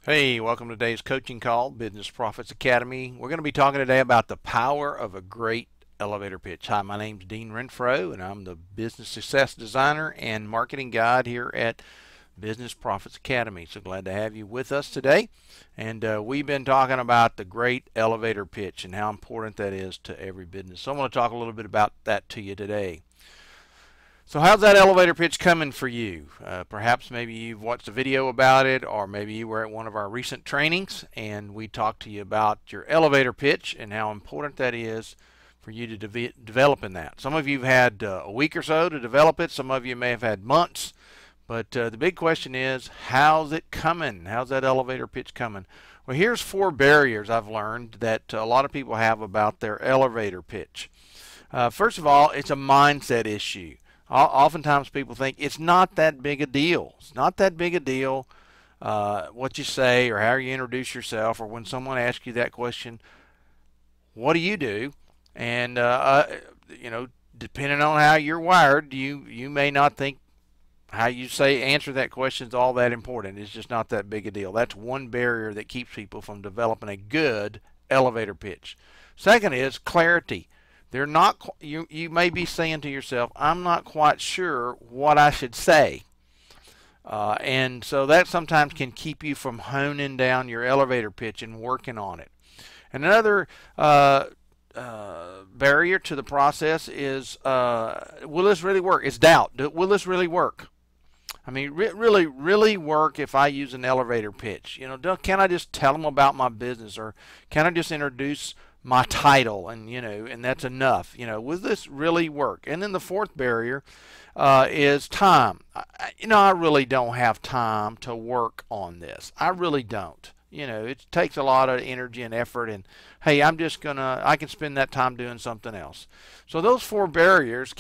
Hey, welcome to today's coaching call, Business Profits Academy. We're going to be talking today about the power of a great elevator pitch. Hi, my name's Dean Renfro, and I'm the Business Success Designer and Marketing Guide here at Business Profits Academy. So glad to have you with us today. And we've been talking about the great elevator pitch and how important that is to every business. So I want to talk a little bit about that to you today. So how's that elevator pitch coming for you? Perhaps maybe you've watched a video about it, or maybe you were at one of our recent trainings and we talked to you about your elevator pitch and how important that is for you to develop in that. Some of you have had a week or so to develop it. Some of you may have had months. But the big question is, how's it coming? How's that elevator pitch coming? Well, here's 4 barriers I've learned that a lot of people have about their elevator pitch. First of all, it's a mindset issue. Oftentimes people think it's not that big a deal. It's not that big a deal what you say or how you introduce yourself, or when someone asks you that question, what do you do? And depending on how you're wired, you may not think how you answer that question is all that important. It's just not that big a deal. That's one barrier that keeps people from developing a good elevator pitch. Second is clarity. They're not. You may be saying to yourself, "I'm not quite sure what I should say," and so that sometimes can keep you from honing down your elevator pitch and working on it. And another barrier to the process is, will this really work? It's doubt. Will this really work? I mean, really work if I use an elevator pitch? Can I just tell them about my business, or can I just introduce my title and that's enough? Will this really work? And then the fourth barrier is time. I really don't have time to work on this. I really don't. It takes a lot of energy and effort, and hey, I can spend that time doing something else. So those 4 barriers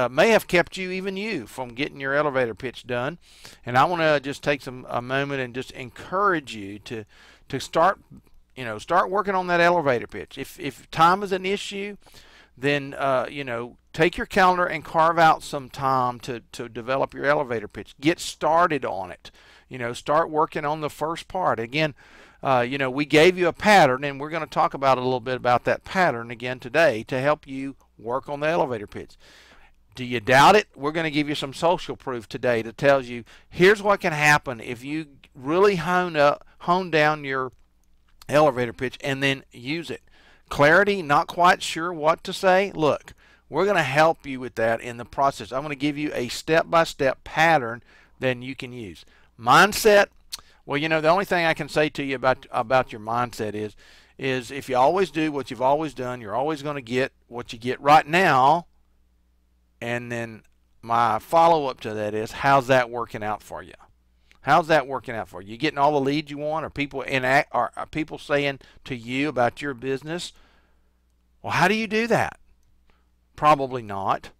may have kept you from getting your elevator pitch done. And I want to just take a moment and just encourage you to start working on that elevator pitch. If time is an issue, then take your calendar and carve out some time to develop your elevator pitch. Get started on it. Start working on the first part. Again, we gave you a pattern, and we're going to talk about a little bit about that pattern again today to help you work on the elevator pitch. Do you doubt it? We're going to give you some social proof today that tells you here's what can happen if you really hone down your elevator pitch and then use it. Clarity, not quite sure what to say. Look, we're going to help you with that in the process. I'm going to give you a step-by-step pattern that you can use. Mindset, well, the only thing I can say to you about your mindset is if you always do what you've always done, you're always going to get what you get right now. And then my follow-up to that is, how's that working out for you? How's that working out for you? You getting all the leads you want? Are people saying to you about your business? Well, how do you do that? Probably not.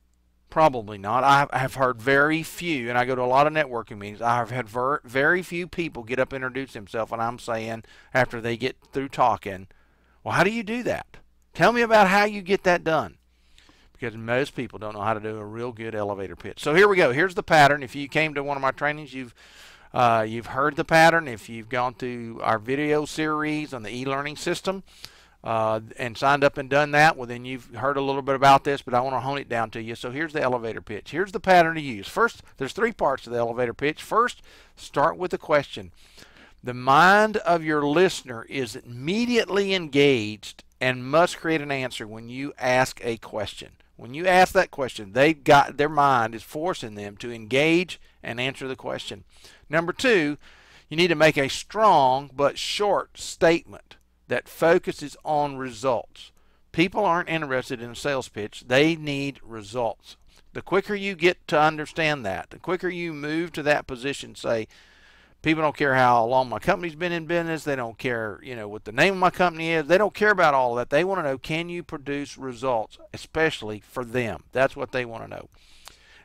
Probably not. I have heard very few, and I go to a lot of networking meetings, I have had very few people get up and introduce themselves, and I'm saying, after they get through talking, well, how do you do that? Tell me about how you get that done. Because most people don't know how to do a real good elevator pitch. So here we go. Here's the pattern. If you came to one of my trainings, you've heard the pattern. If you've gone through our video series on the e-learning system and signed up and done that, well, then you've heard a little bit about this, but I want to hone it down to you. So here's the elevator pitch. Here's the pattern to use. First, there's 3 parts to the elevator pitch. First, start with a question. The mind of your listener is immediately engaged and must create an answer when you ask a question. When you ask that question, their mind is forcing them to engage and answer the question. Number 2, you need to make a strong but short statement that focuses on results. People aren't interested in a sales pitch. They need results. The quicker you get to understand that, the quicker you move to that position, say, people don't care how long my company's been in business. They don't care, what the name of my company is. They don't care about all that. They want to know, can you produce results, especially for them? That's what they want to know.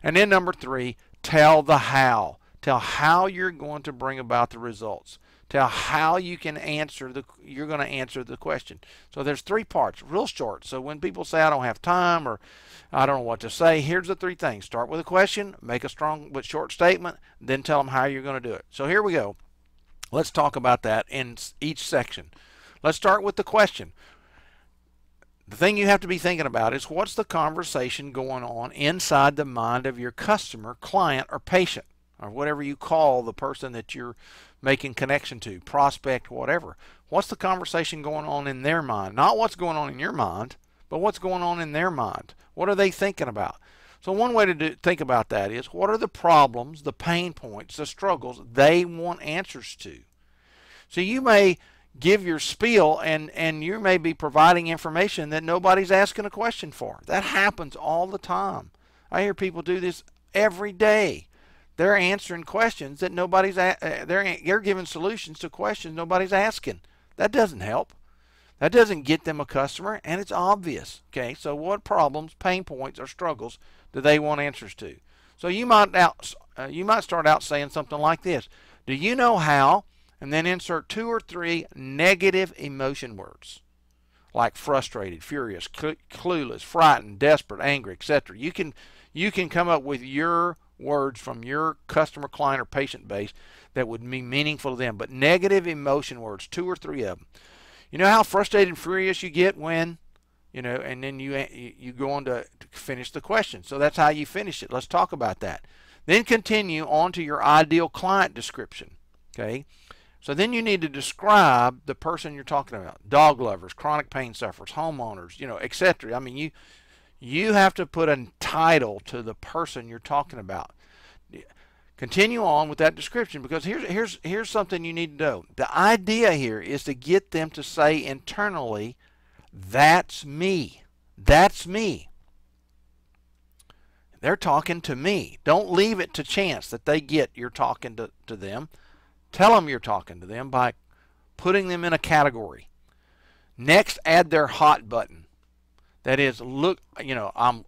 And then number 3, tell the how. Tell how you're going to bring about the results. Tell how you're going to answer the question. So there's 3 parts, real short. So when people say I don't have time or I don't know what to say, here's the 3 things. Start with a question, make a strong but short statement, then tell them how you're going to do it. So here we go. Let's talk about that in each section. Let's start with the question. The thing you have to be thinking about is, what's the conversation going on inside the mind of your customer, client, or patient, or whatever you call the person that you're making connection to, prospect, whatever. What's the conversation going on in their mind? Not what's going on in your mind, but what's going on in their mind. What are they thinking about? So one way to think about that is, what are the problems, the pain points, the struggles they want answers to? So you may give your spiel, and you may be providing information that nobody's asking a question for. That happens all the time. I hear people do this every day. They're answering questions that nobody's they're giving solutions to questions nobody's asking. That doesn't help. That doesn't get them a customer, and it's obvious. Okay, so what problems, pain points, or struggles do they want answers to? So you might start out saying something like this: do you know how? And then insert 2 or 3 negative emotion words, like frustrated, furious, clueless, frightened, desperate, angry, etc. You can come up with your words from your customer, client, or patient base that would be meaningful to them. But negative emotion words, 2 or 3 of them. You know how frustrated and furious you get when, and then you go on to finish the question. So that's how you finish it. Let's talk about that. Then continue on to your ideal client description. Okay. So then you need to describe the person you're talking about: dog lovers, chronic pain sufferers, homeowners, etc. I mean, you have to put a title to the person you're talking about. Continue on with that description, because here's something you need to know. The idea here is to get them to say internally, "That's me. That's me. They're talking to me." Don't leave it to chance that they get you're talking to them. Tell them you're talking to them by putting them in a category. Next, add their hot button. That is, I'm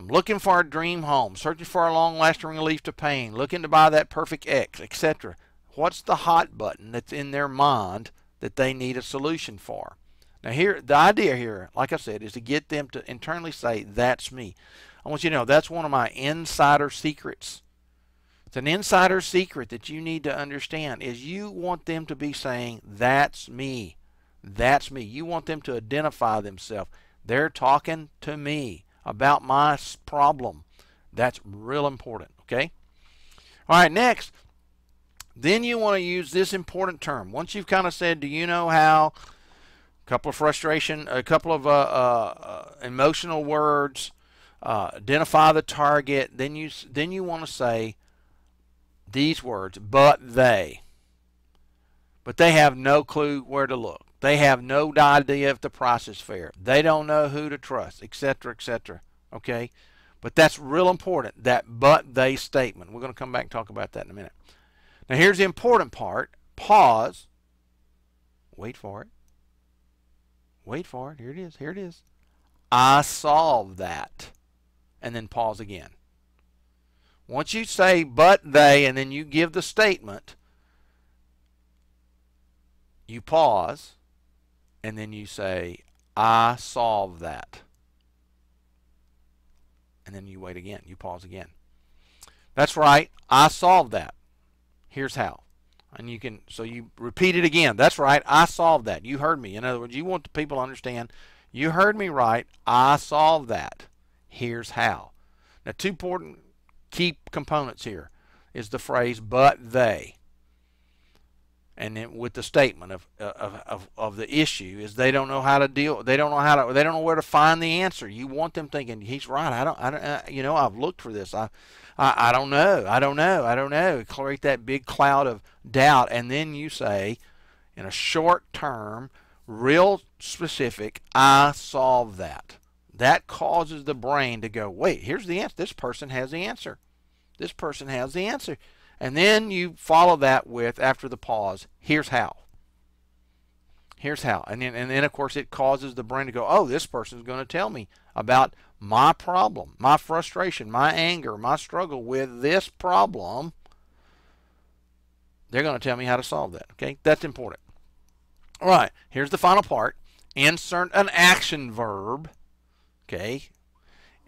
looking for a dream home, searching for a long-lasting relief to pain, looking to buy that perfect X, etc. What's the hot button that's in their mind that they need a solution for? Now the idea here, like I said, is to get them to internally say, "That's me." I want you to know that's one of my insider secrets. It's an insider secret that you need to understand, is you want them to be saying, "That's me. That's me." You want them to identify themselves. They're talking to me about my problem. That's real important, okay? All right, next, then you want to use this important term. Once you've kind of said, "Do you know how?" A couple of frustration, a couple of emotional words, identify the target. Then you want to say these words: "But they have no clue where to look. They have no idea if the price is fair. They don't know who to trust," etc., etc. Okay? But that's real important, that "but they" statement. We're going to come back and talk about that in a minute. Now here's the important part. Pause. Wait for it. Wait for it. Here it is. Here it is. "I solved that." And then pause again. Once you say "but they" and then you give the statement, you pause and then you say, "I solved that." And then you wait again. You pause again. That's right. "I solved that. Here's how." And so you repeat it again. That's right. "I solved that." You heard me. In other words, you want the people to understand, you heard me right. "I solved that. Here's how." Now, 2 important key components here is the phrase "but they," and then with the statement of the issue is they don't know how to deal. They don't know where to find the answer. You want them thinking, "He's right. I don't I've looked for this. I don't know. Create that big cloud of doubt, and then you say, in a short term, real specific, "I solved that." That causes the brain to go, "Wait, here's the answer. This person has the answer. This person has the answer." And then you follow that with, after the pause, "Here's how. Here's how." And then of course it causes the brain to go, "Oh, this person's going to tell me about my problem, my frustration, my anger, my struggle with this problem. They're going to tell me how to solve that." Okay, that's important. All right, here's the final part. Insert an action verb. Okay,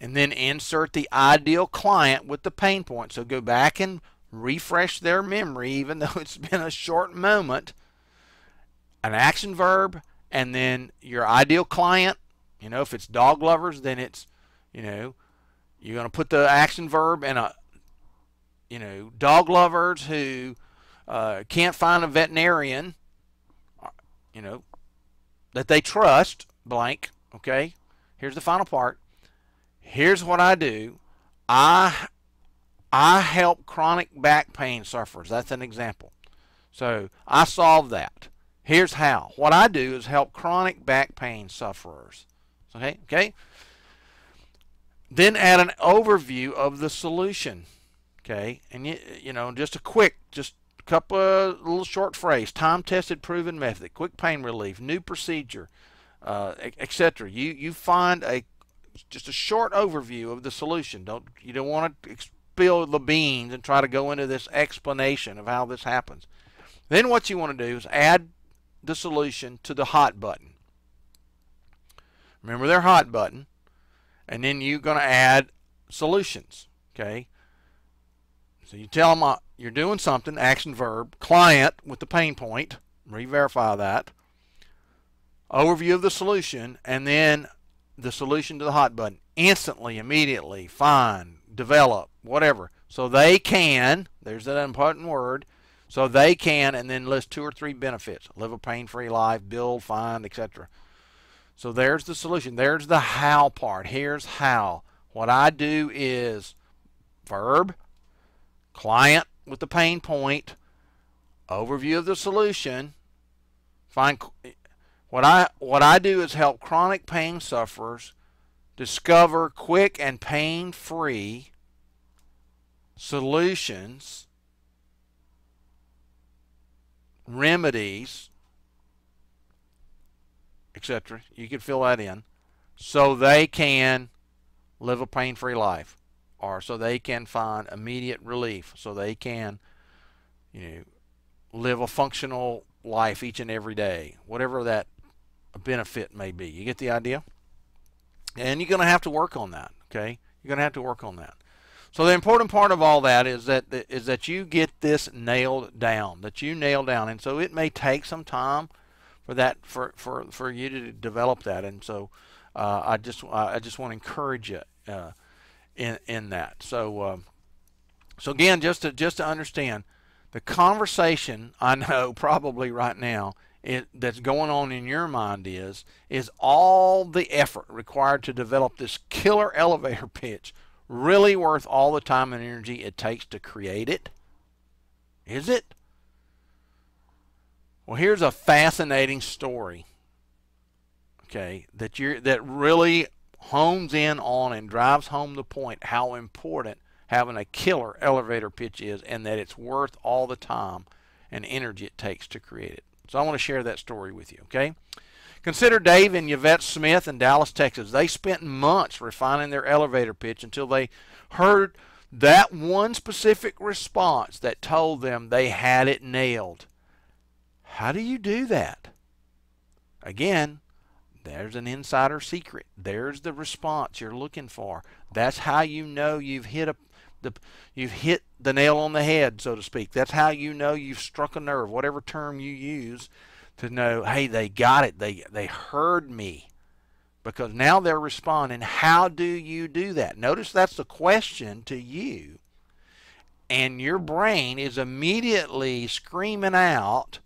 and then insert the ideal client with the pain point. So go back and refresh their memory, even though it's been a short moment, an action verb, and then your ideal client. You know, if it's dog lovers, then it's, you know, you're going to put the action verb in a, you know, dog lovers who can't find a veterinarian, you know, that they trust, blank, okay? Here's the final part. Here's what I do. I help chronic back pain sufferers. That's an example. So I solve that. Here's how. What I do is help chronic back pain sufferers. Okay? Then add an overview of the solution. Okay? And you know, just a couple of little short phrase. Time-tested, proven method. Quick pain relief. New procedure, etc. You find just a short overview of the solution. You don't want to spill the beans and try to go into this explanation of how this happens. Then what you want to do is add the solution to the hot button. Remember their hot button, and then you're going to add solutions. Okay? So you tell them you're doing something, action verb, client with the pain point, re-verify that, overview of the solution, and then the solution to the hot button. Instantly, immediately, find, develop, whatever. So they can, there's that important word, so they can, and then list 2 or 3 benefits. Live a pain-free life, build, find, etc. So there's the solution. There's the how part. Here's how. What I do is verb, client with the pain point, overview of the solution, find. What I do is help chronic pain sufferers discover quick and pain-free solutions, remedies, etc. You can fill that in, so they can live a pain-free life, or so they can find immediate relief, so they can, you know, live a functional life each and every day, whatever that benefit may be. You get the idea? And you're going to have to work on that. Okay, you're going to have to work on that. So the important part of all that is that you get this nailed down, and so it may take some time for you to develop that. And so I just want to encourage you in that. So again, just to understand the conversation, I know probably right now that's going on in your mind is all the effort required to develop this killer elevator pitch really worth all the time and energy it takes to create it? Is it? Well, here's a fascinating story, okay, that really hones in on and drives home the point how important having a killer elevator pitch is, and that it's worth all the time and energy it takes to create it. So I want to share that story with you, okay? Consider Dave and Yvette Smith in Dallas, Texas. They spent months refining their elevator pitch until they heard that one specific response that told them they had it nailed. How do you do that? Again, there's an insider secret. There's the response you're looking for. That's how you know you've hit the nail on the head, so to speak. That's how you know you've struck a nerve, whatever term you use to know, hey, they got it. They heard me. Because now they're responding. How do you do that? Notice that's the question to you. And your brain is immediately screaming out,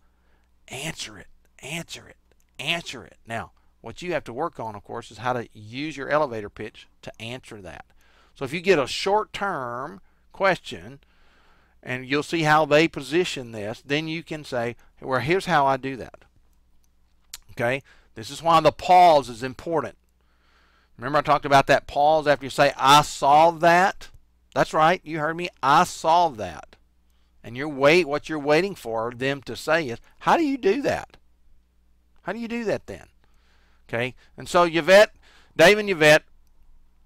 answer it, answer it, answer it. Now, what you have to work on, of course, is how to use your elevator pitch to answer that. So if you get a short-term question, and you'll see how they position this, then you can say, well, here's how I do that. Okay? This is why the pause is important. Remember I talked about that pause after you say, I solved that? That's right. You heard me. I solved that. And what you're waiting for them to say is, how do you do that? How do you do that then? Okay? And so Dave and Yvette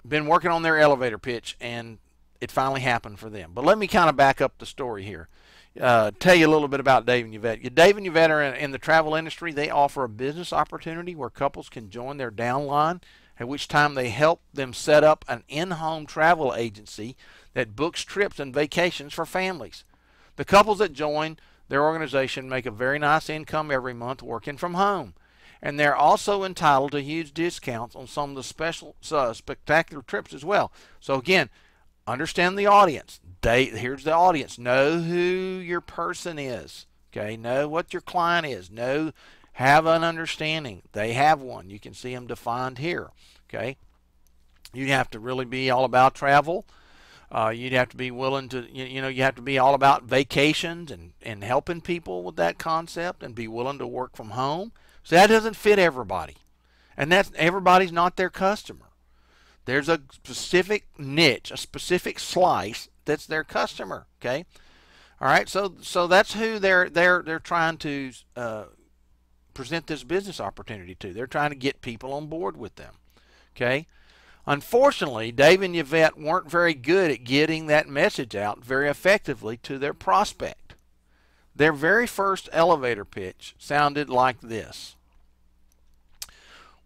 been working on their elevator pitch, and it finally happened for them. But let me kind of back up the story here. Tell you a little bit about Dave and Yvette. Dave and Yvette are in the travel industry. They offer a business opportunity where couples can join their downline at which time they help them set up an in-home travel agency that books trips and vacations for families. The couples that join their organization make a very nice income every month working from home. And they're also entitled to huge discounts on some of the special spectacular trips as well. So again, understand the audience. Here's the audience. Know who your person is. Okay, know what your client is. Have an understanding. They have one. You can see them defined here. Okay, you have to really be all about travel. You'd have to be willing to, you have to be all about vacations and helping people with that concept, and be willing to work from home. So that doesn't fit everybody, and everybody's not their customer. There's a specific niche, a specific slice that's their customer. Okay, all right. So that's who they're trying to present this business opportunity to. They're trying to get people on board with them. Okay. Unfortunately, Dave and Yvette weren't very good at getting that message out very effectively to their prospect. Their very first elevator pitch sounded like this.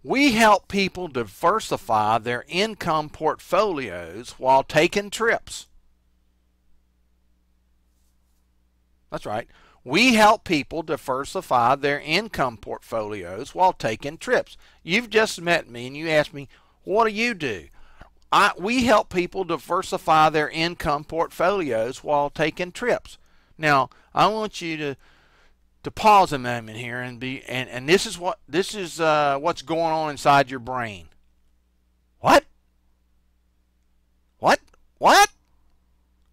We help people diversify their income portfolios while taking trips. That's right. We help people diversify their income portfolios while taking trips. You've just met me and you asked me, what do you do? We help people diversify their income portfolios while taking trips. Now, I want you to pause a moment here and this is what's going on inside your brain. What? What? What?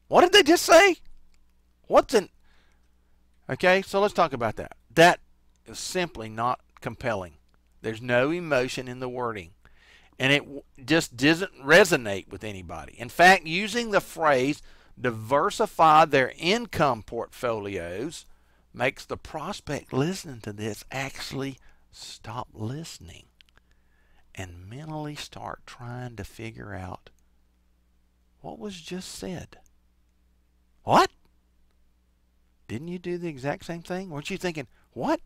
What did they just say? Okay, so let's talk about that. That is simply not compelling. There's no emotion in the wording, and it just doesn't resonate with anybody. In fact, using the phrase diversify their income portfolios makes the prospect listening to this actually stop listening and mentally start trying to figure out what was just said. What? Didn't you do the exact same thing? Weren't you thinking, what?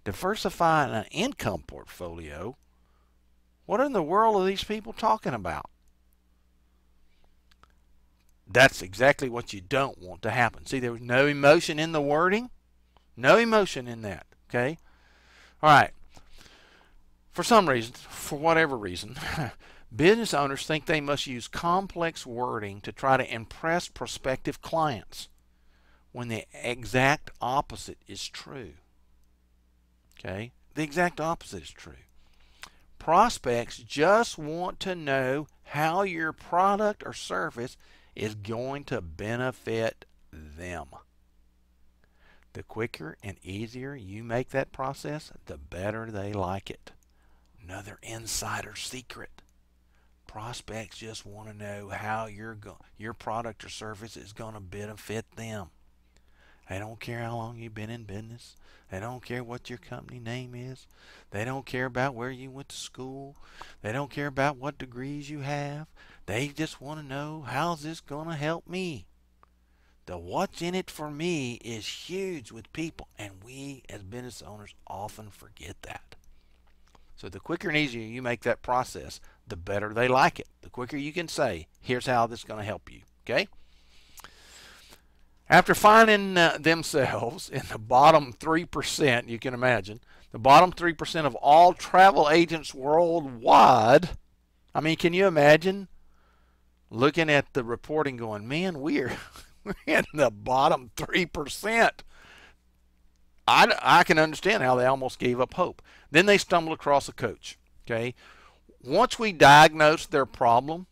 Diversify an income portfolio? What in the world are these people talking about? That's exactly what you don't want to happen. See, there was no emotion in the wording. No emotion in that. Okay? All right. For some reason, for whatever reason, business owners think they must use complex wording to try to impress prospective clients, when the exact opposite is true. Okay? The exact opposite is true. Prospects just want to know how your product or service is going to benefit them. The quicker and easier you make that process, the better they like it. Another insider secret. Prospects just want to know how your product or service is going to benefit them. They don't care how long you've been in business. They don't care what your company name is. They don't care about where you went to school. They don't care about what degrees you have. They just want to know, how's this going to help me? The what's in it for me is huge with people, and we as business owners often forget that. So the quicker and easier you make that process, the better they like it. The quicker you can say, here's how this is going to help you. Okay? After finding themselves in the bottom 3%, you can imagine, the bottom 3% of all travel agents worldwide, I mean, can you imagine looking at the reporting going, man, we're in the bottom 3%. I can understand how they almost gave up hope. Then they stumbled across a coach. Okay, once we diagnosed their problem,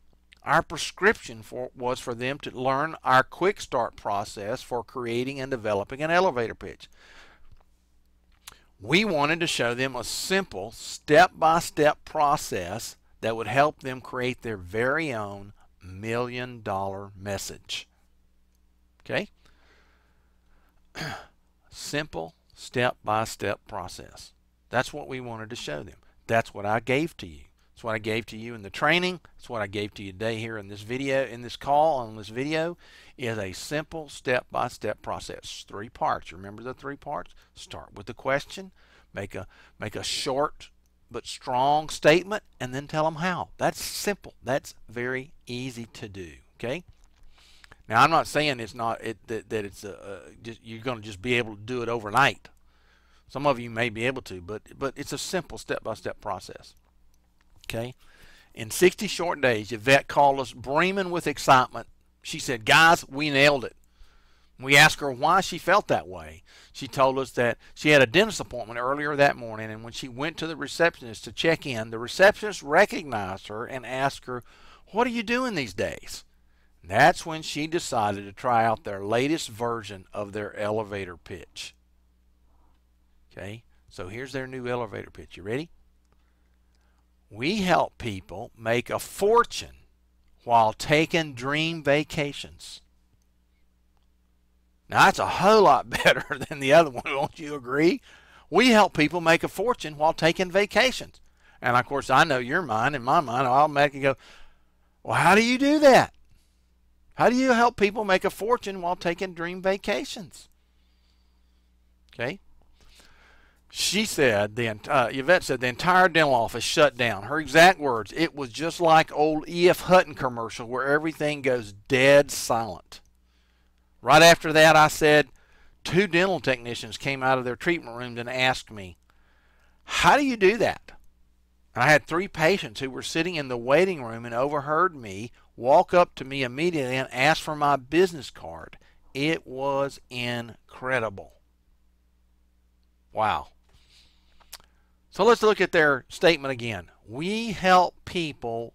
our prescription was for them to learn our quick start process for creating and developing an elevator pitch. We wanted to show them a simple step-by-step process that would help them create their very own million-dollar message. Okay? Simple step-by-step process. That's what we wanted to show them. That's what I gave to you. That's what I gave to you in the training. That's what I gave to you today here in this video, in this call on this video, is a simple step-by-step process. 3 parts. Remember the 3 parts? Start with the question. Make a short but strong statement, and then tell them how. That's simple. That's very easy to do. Okay. Now, I'm not saying it's not that it's you're going to just be able to do it overnight. Some of you may be able to, but it's a simple step-by-step process. Okay. In 60 short days, Yvette called us brimming with excitement. She said, "Guys, we nailed it." We asked her why she felt that way. She told us that she had a dentist appointment earlier that morning, and when she went to the receptionist to check in, the receptionist recognized her and asked her, "What are you doing these days?" And that's when she decided to try out their latest version of their elevator pitch. Okay, so here's their new elevator pitch. You ready? We help people make a fortune while taking dream vacations. Now, that's a whole lot better than the other one, won't you agree? We help people make a fortune while taking vacations. And, of course, I know your mind. In my mind, I'll automatically go, well, how do you do that? How do you help people make a fortune while taking dream vacations? Okay. She said, Yvette said, the entire dental office shut down. Her exact words, "It was just like old E.F. Hutton commercial where everything goes dead silent." Right after that, I said, 2 dental technicians came out of their treatment rooms and asked me, "How do you do that?" And I had 3 patients who were sitting in the waiting room and overheard me walk up to me immediately and ask for my business card. It was incredible. Wow. So let's look at their statement again. We help people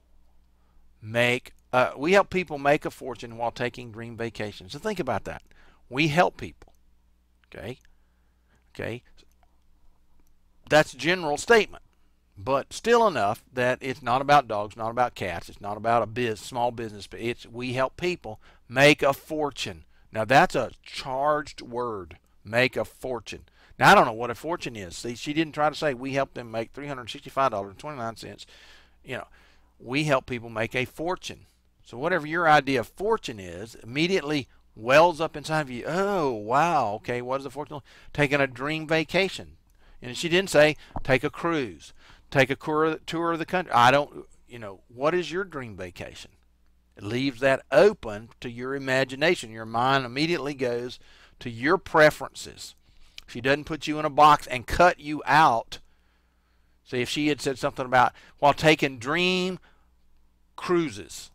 make a fortune while taking dream vacations. So think about that. We help people. Okay. Okay. That's a general statement, but still enough that it's not about dogs, not about cats, it's not about a small business, but it's we help people make a fortune. Now that's a charged word. Make a fortune. Now I don't know what a fortune is. See, she didn't try to say we help them make $365.29. You know, we help people make a fortune. So whatever your idea of fortune is, immediately wells up inside of you. Oh, wow. Okay, what is the fortune? Taking a dream vacation. And she didn't say take a cruise, take a tour of the country. What is your dream vacation? It leaves that open to your imagination. Your mind immediately goes to your preferences. She doesn't put you in a box and cut you out. See, if she had said something about while taking dream cruises,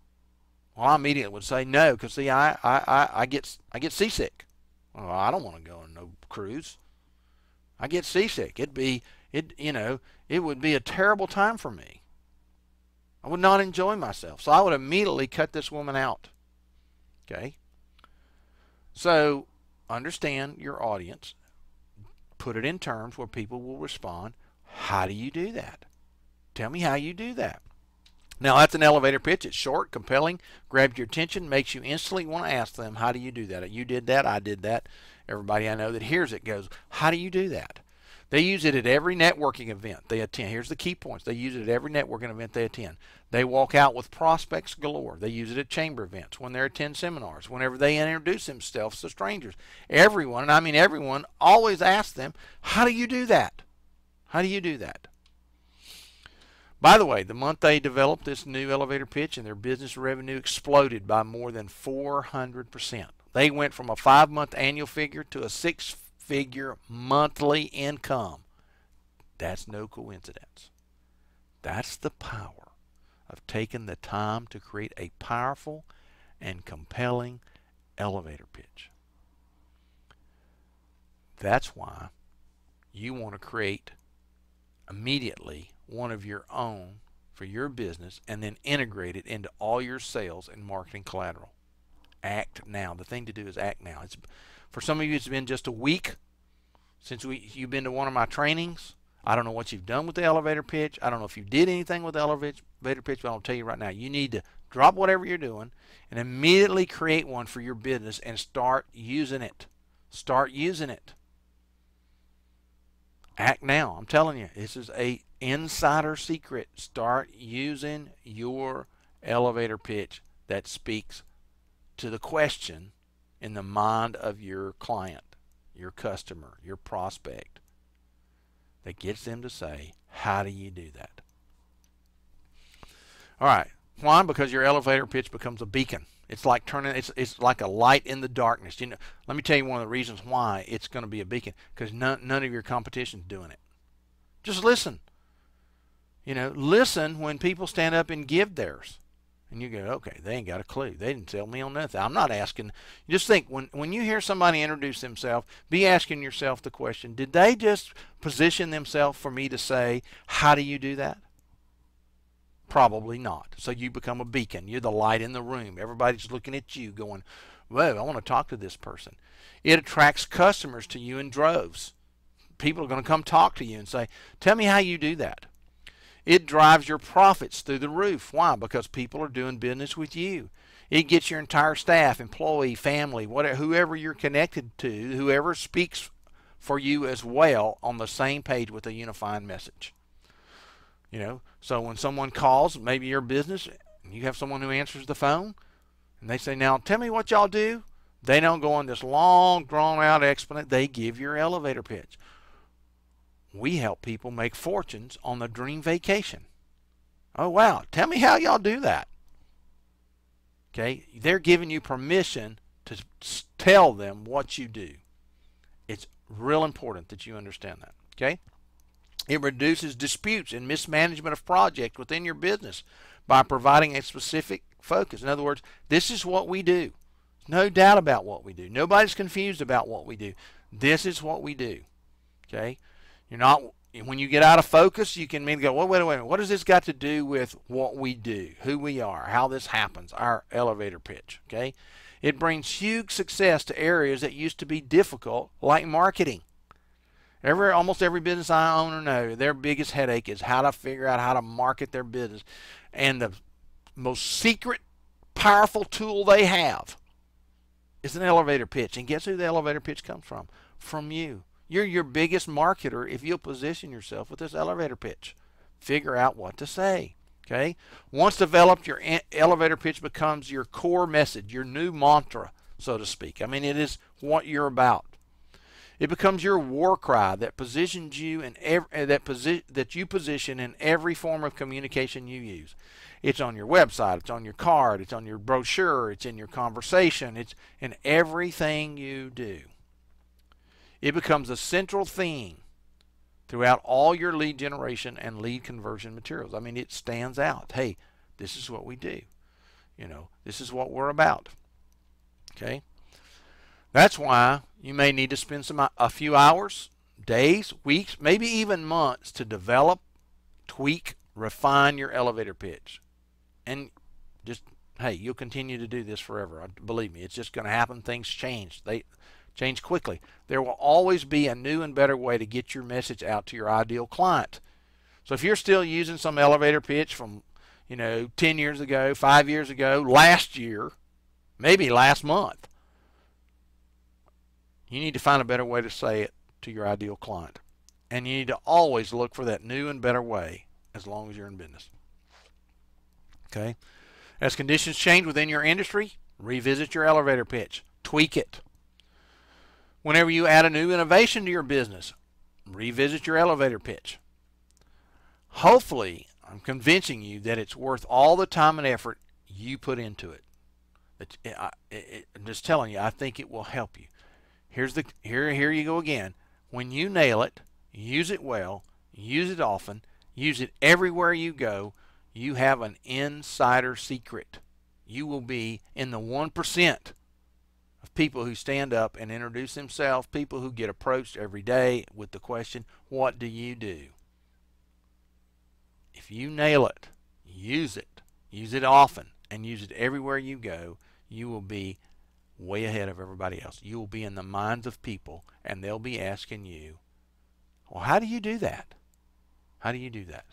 well, I immediately would say no, because see, I get seasick. Well, I don't want to go on no cruise. I get seasick. It would be a terrible time for me. I would not enjoy myself. So I would immediately cut this woman out. Okay? So understand your audience. Put it in terms where people will respond. How do you do that? Tell me how you do that. Now, that's an elevator pitch. It's short, compelling, grabs your attention, makes you instantly want to ask them, how do you do that? You did that, I did that. Everybody I know that hears it goes, how do you do that? They use it at every networking event they attend. Here's the key points. They use it at every networking event they attend. They walk out with prospects galore. They use it at chamber events, when they attend seminars, whenever they introduce themselves to strangers. Everyone, and I mean everyone, always asks them, how do you do that? How do you do that? By the way, the month they developed this new elevator pitch and their business revenue exploded by more than 400%. They went from a 5-month annual figure to a 6-figure monthly income. That's no coincidence. That's the power of taking the time to create a powerful and compelling elevator pitch. That's why you want to create immediately one of your own for your business and then integrate it into all your sales and marketing collateral. Act now. The thing to do is act now. For some of you, it's been just a week since you've been to one of my trainings. I don't know what you've done with the elevator pitch. I don't know if you did anything with the elevator pitch, but I'll tell you right now, you need to drop whatever you're doing and immediately create one for your business and start using it. Start using it. Act now. I'm telling you, this is a insider secret. Start using your elevator pitch that speaks to the question in the mind of your client, your customer, your prospect. that gets them to say, how do you do that? All right. Why? Because your elevator pitch becomes a beacon. It's like it's like a light in the darkness. You know, let me tell you one of the reasons why it's going to be a beacon, because none of your competition's doing it. Just listen. You know, listen when people stand up and give theirs. And you go, okay, they ain't got a clue. They didn't tell me on nothing. I'm not asking. Just think, when you hear somebody introduce themselves, be asking yourself the question, did they just position themselves for me to say, how do you do that? Probably not. So you become a beacon. You're the light in the room. Everybody's looking at you going, whoa, I want to talk to this person. It attracts customers to you in droves. People are going to come talk to you and say, tell me how you do that. It drives your profits through the roof. Why? Because people are doing business with you. It gets your entire staff, employee, family, whatever, whoever you're connected to, whoever speaks for you as well, on the same page with a unifying message. You know, so when someone calls, maybe your business, and you have someone who answers the phone, and they say, now tell me what y'all do. They don't go on this long, drawn-out explanation. They give your elevator pitch. We help people make fortunes on the dream vacation. Oh, wow. Tell me how y'all do that. Okay? They're giving you permission to tell them what you do. It's real important that you understand that. Okay? It reduces disputes and mismanagement of projects within your business by providing a specific focus. In other words, this is what we do. No doubt about what we do. Nobody's confused about what we do. This is what we do. Okay? You're not, when you get out of focus, you can maybe go, well, wait a minute, what has this got to do with what we do, who we are, how this happens, our elevator pitch, okay? It brings huge success to areas that used to be difficult, like marketing. Almost every business I own or know, their biggest headache is how to figure out how to market their business. And the most secret, powerful tool they have is an elevator pitch. And guess who the elevator pitch comes from? From you. You're your biggest marketer if you'll position yourself with this elevator pitch. Figure out what to say. Okay? Once developed, your elevator pitch becomes your core message, your new mantra, so to speak. I mean, it is what you're about. It becomes your war cry that positions you in that you position in every form of communication you use. It's on your website, it's on your card, it's on your brochure, it's in your conversation, it's in everything you do. It becomes a central theme throughout all your lead generation and lead conversion materials. I mean, it stands out. Hey, this is what we do. You know, this is what we're about. Okay? That's why you may need to spend a few hours, days, weeks, maybe even months to develop, tweak, refine your elevator pitch. And just, hey, you'll continue to do this forever. Believe me, it's just going to happen. Things change. They change quickly. There will always be a new and better way to get your message out to your ideal client. So if you're still using some elevator pitch from, 10 years ago, 5 years ago, last year, maybe last month, you need to find a better way to say it to your ideal client. And you need to always look for that new and better way as long as you're in business. Okay? As conditions change within your industry, revisit your elevator pitch. Tweak it. Whenever you add a new innovation to your business, revisit your elevator pitch. Hopefully, I'm convincing you that it's worth all the time and effort you put into it. I'm just telling you, I think it will help you. Here you go again. When you nail it, use it well, use it often, use it everywhere you go, you have an insider secret. You will be in the 1% of people who stand up and introduce themselves, people who get approached every day with the question, what do you do? If you nail it, use it often, and use it everywhere you go, you will be way ahead of everybody else. You will be in the minds of people, and they'll be asking you, well, how do you do that? How do you do that?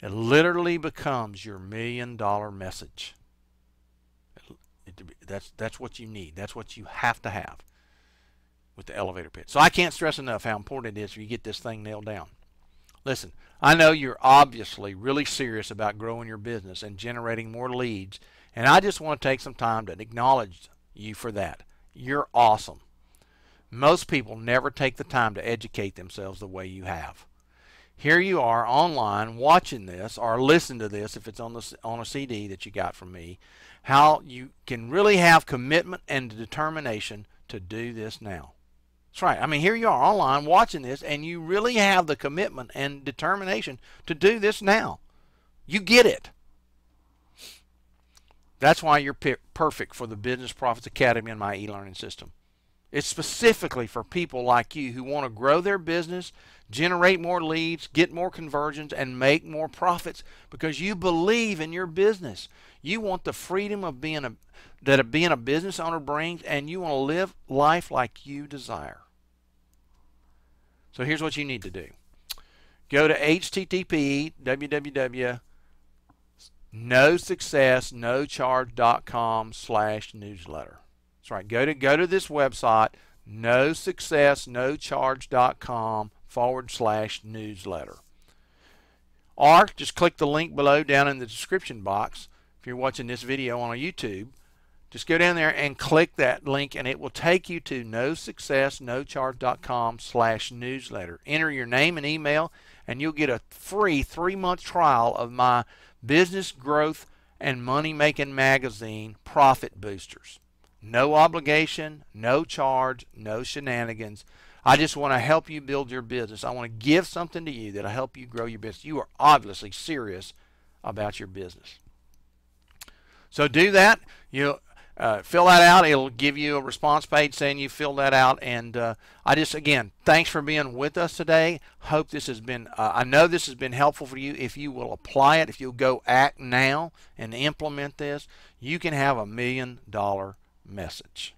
It literally becomes your $1 million message. That's what you need. That's what you have to have with the elevator pitch. So I can't stress enough how important it is for you to get this thing nailed down. Listen, I know you're obviously really serious about growing your business and generating more leads, and I just want to take some time to acknowledge you for that. You're awesome. Most people never take the time to educate themselves the way you have. Here you are online watching this or listen to this if it's on a CD that you got from me, how you can really have commitment and determination to do this now. That's right. I mean, here you are online watching this, and you really have the commitment and determination to do this now. You get it. That's why you're perfect for the Business Profits Academy and my e-learning system. It's specifically for people like you who want to grow their business, generate more leads, get more conversions, and make more profits because you believe in your business. You want the freedom of being a business owner brings, and you want to live life like you desire. So here's what you need to do. Go to http://nosuccessnocharge.com/newsletter. That's right. Go to this website, nosuccessnocharge.com/newsletter. Or just click the link below down in the description box. If you're watching this video on YouTube, just go down there and click that link, and it will take you to nosuccessnocharge.com/newsletter. Enter your name and email, and you'll get a free 3-month trial of my business growth and money-making magazine, Profit Boosters. No obligation, no charge, no shenanigans. I just want to help you build your business. I want to give something to you that'll help you grow your business. You are obviously serious about your business. So do that. You fill that out. It'll give you a response page saying you filled that out. And again, thanks for being with us today. Hope this has been, I know this has been helpful for you. If you will apply it, if you'll go act now and implement this, you can have $1 million message.